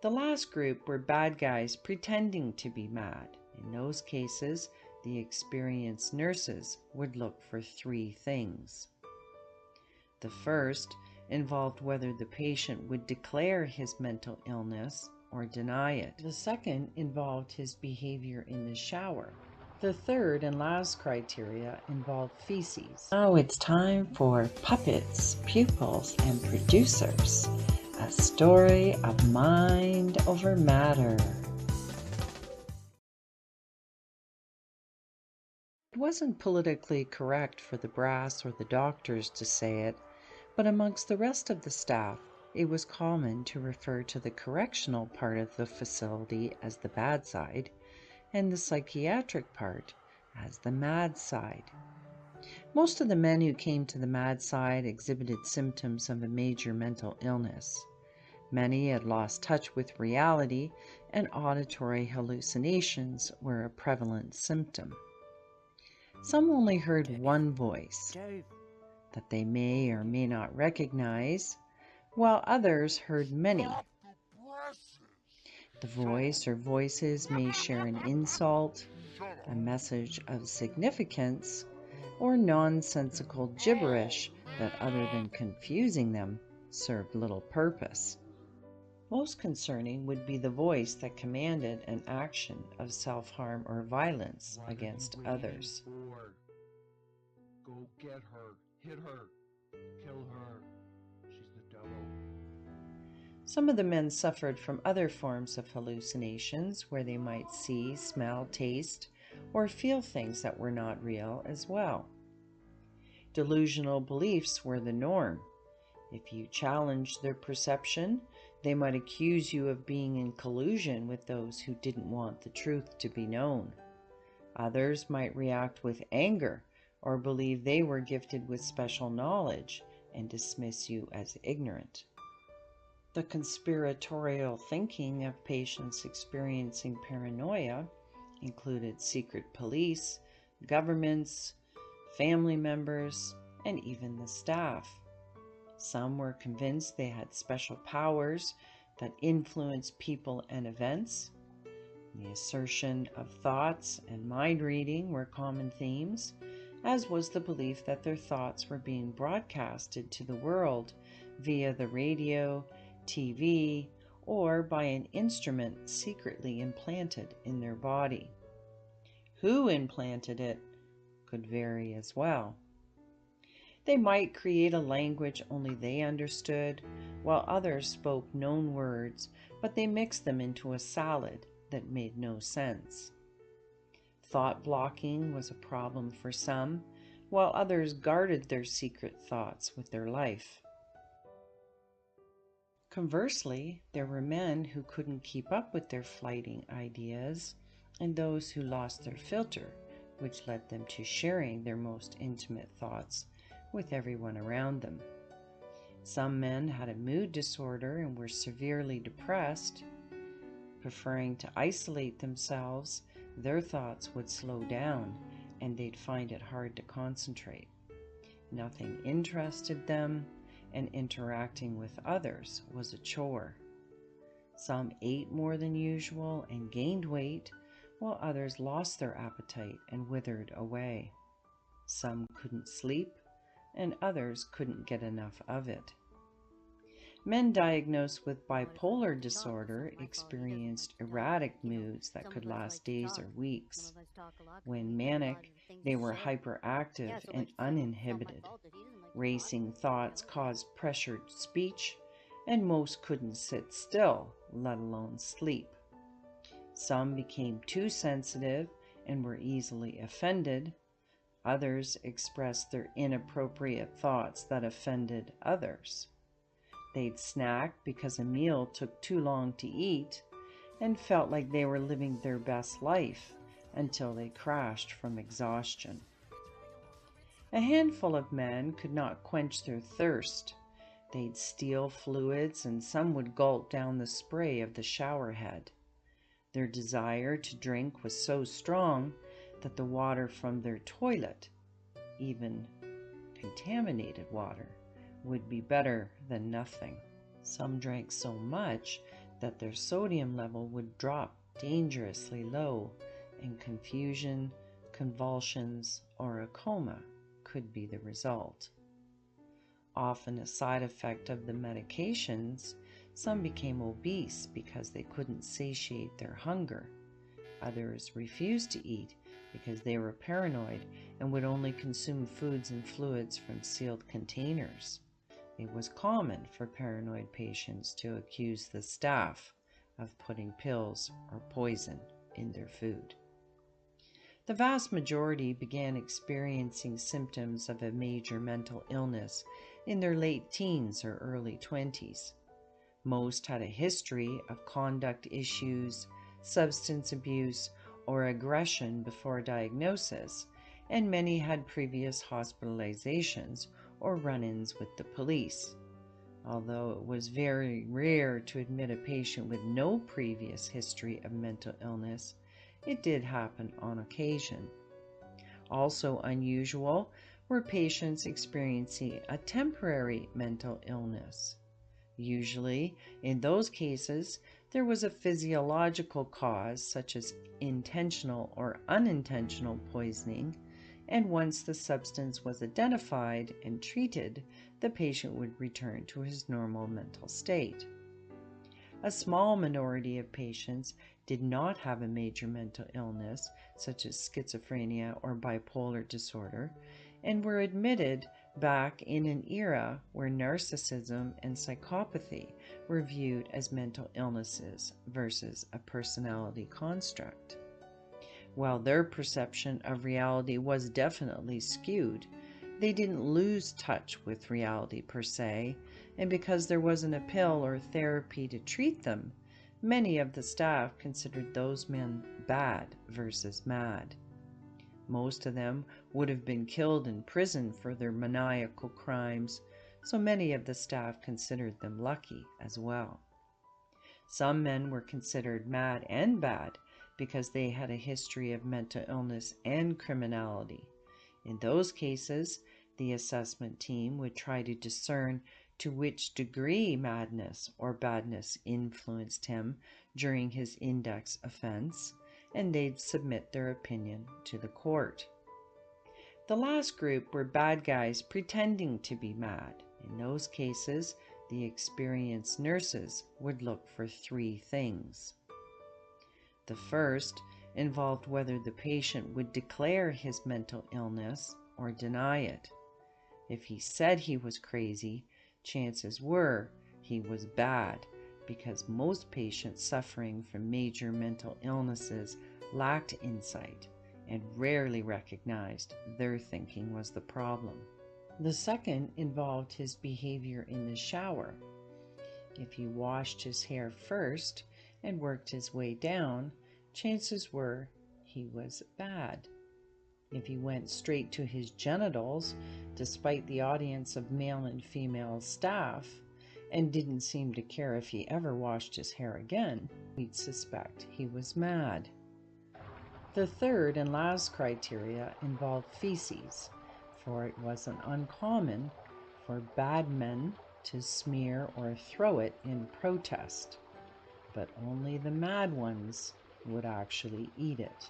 The last group were bad guys pretending to be mad. In those cases, the experienced nurses would look for three things. The first involved whether the patient would declare his mental illness or deny it. The second involved his behavior in the shower. The third and last criteria involved feces. Now it's time for Puppets, Pupils, and Producers, a story of mind over matter. It wasn't politically correct for the brass or the doctors to say it, but amongst the rest of the staff, it was common to refer to the correctional part of the facility as the bad side, and the psychiatric part as the mad side. Most of the men who came to the mad side exhibited symptoms of a major mental illness. Many had lost touch with reality, and auditory hallucinations were a prevalent symptom. Some only heard one voice that they may or may not recognize, while others heard many. The voice or voices may share an insult, a message of significance, or nonsensical gibberish that, other than confusing them, served little purpose. Most concerning would be the voice that commanded an action of self-harm or violence against others. Go get her, hit her, kill her, she's the devil. Some of the men suffered from other forms of hallucinations where they might see, smell, taste, or feel things that were not real as well. Delusional beliefs were the norm. If you challenged their perception, they might accuse you of being in collusion with those who didn't want the truth to be known. Others might react with anger or believe they were gifted with special knowledge and dismiss you as ignorant. The conspiratorial thinking of patients experiencing paranoia included secret police, governments, family members, and even the staff. Some were convinced they had special powers that influenced people and events. The assertion of thoughts and mind reading were common themes, as was the belief that their thoughts were being broadcasted to the world via the radio, TV, or by an instrument secretly implanted in their body. Who implanted it could vary as well. They might create a language only they understood, while others spoke known words, but they mixed them into a salad that made no sense. Thought blocking was a problem for some, while others guarded their secret thoughts with their life. Conversely, there were men who couldn't keep up with their flighting ideas, and those who lost their filter, which led them to sharing their most intimate thoughts with everyone around them. Some men had a mood disorder and were severely depressed. Preferring to isolate themselves, their thoughts would slow down and they'd find it hard to concentrate. Nothing interested them, and interacting with others was a chore. Some ate more than usual and gained weight, while others lost their appetite and withered away. Some couldn't sleep, and others couldn't get enough of it. Men diagnosed with bipolar disorder experienced erratic moods that could last days or weeks. When manic, they were hyperactive and uninhibited. Racing thoughts caused pressured speech, and most couldn't sit still, let alone sleep. Some became too sensitive and were easily offended. Others expressed their inappropriate thoughts that offended others. They'd snack because a meal took too long to eat and felt like they were living their best life until they crashed from exhaustion. A handful of men could not quench their thirst. They'd steal fluids, and some would gulp down the spray of the shower head. Their desire to drink was so strong that the water from their toilet, even contaminated water, would be better than nothing. Some drank so much that their sodium level would drop dangerously low, and confusion, convulsions, or a coma could be the result. Often a side effect of the medications, some became obese because they couldn't satiate their hunger. Others refused to eat because they were paranoid and would only consume foods and fluids from sealed containers. It was common for paranoid patients to accuse the staff of putting pills or poison in their food. The vast majority began experiencing symptoms of a major mental illness in their late teens or early 20s. Most had a history of conduct issues, substance abuse, or aggression before diagnosis, and many had previous hospitalizations or run-ins with the police. Although it was very rare to admit a patient with no previous history of mental illness, it did happen on occasion. Also unusual were patients experiencing a temporary mental illness. Usually, in those cases, there was a physiological cause such as intentional or unintentional poisoning, and once the substance was identified and treated, the patient would return to his normal mental state. A small minority of patients did not have a major mental illness, such as schizophrenia or bipolar disorder, and were admitted back in an era where narcissism and psychopathy were viewed as mental illnesses versus a personality construct. While their perception of reality was definitely skewed, they didn't lose touch with reality per se, and because there wasn't a pill or therapy to treat them, many of the staff considered those men bad versus mad. Most of them would have been killed in prison for their maniacal crimes, so many of the staff considered them lucky as well. Some men were considered mad and bad because they had a history of mental illness and criminality. In those cases, the assessment team would try to discern to which degree madness or badness influenced him during his index offense, and they'd submit their opinion to the court. The last group were bad guys pretending to be mad. In those cases, the experienced nurses would look for three things. The first involved whether the patient would declare his mental illness or deny it. If he said he was crazy, chances were he was bad, because most patients suffering from major mental illnesses lacked insight and rarely recognized their thinking was the problem. The second involved his behavior in the shower. If he washed his hair first and worked his way down, chances were he was bad. If he went straight to his genitals, despite the audience of male and female staff, and didn't seem to care if he ever washed his hair again, we'd suspect he was mad. The third and last criteria involved feces, for it wasn't uncommon for bad men to smear or throw it in protest, but only the mad ones would actually eat it.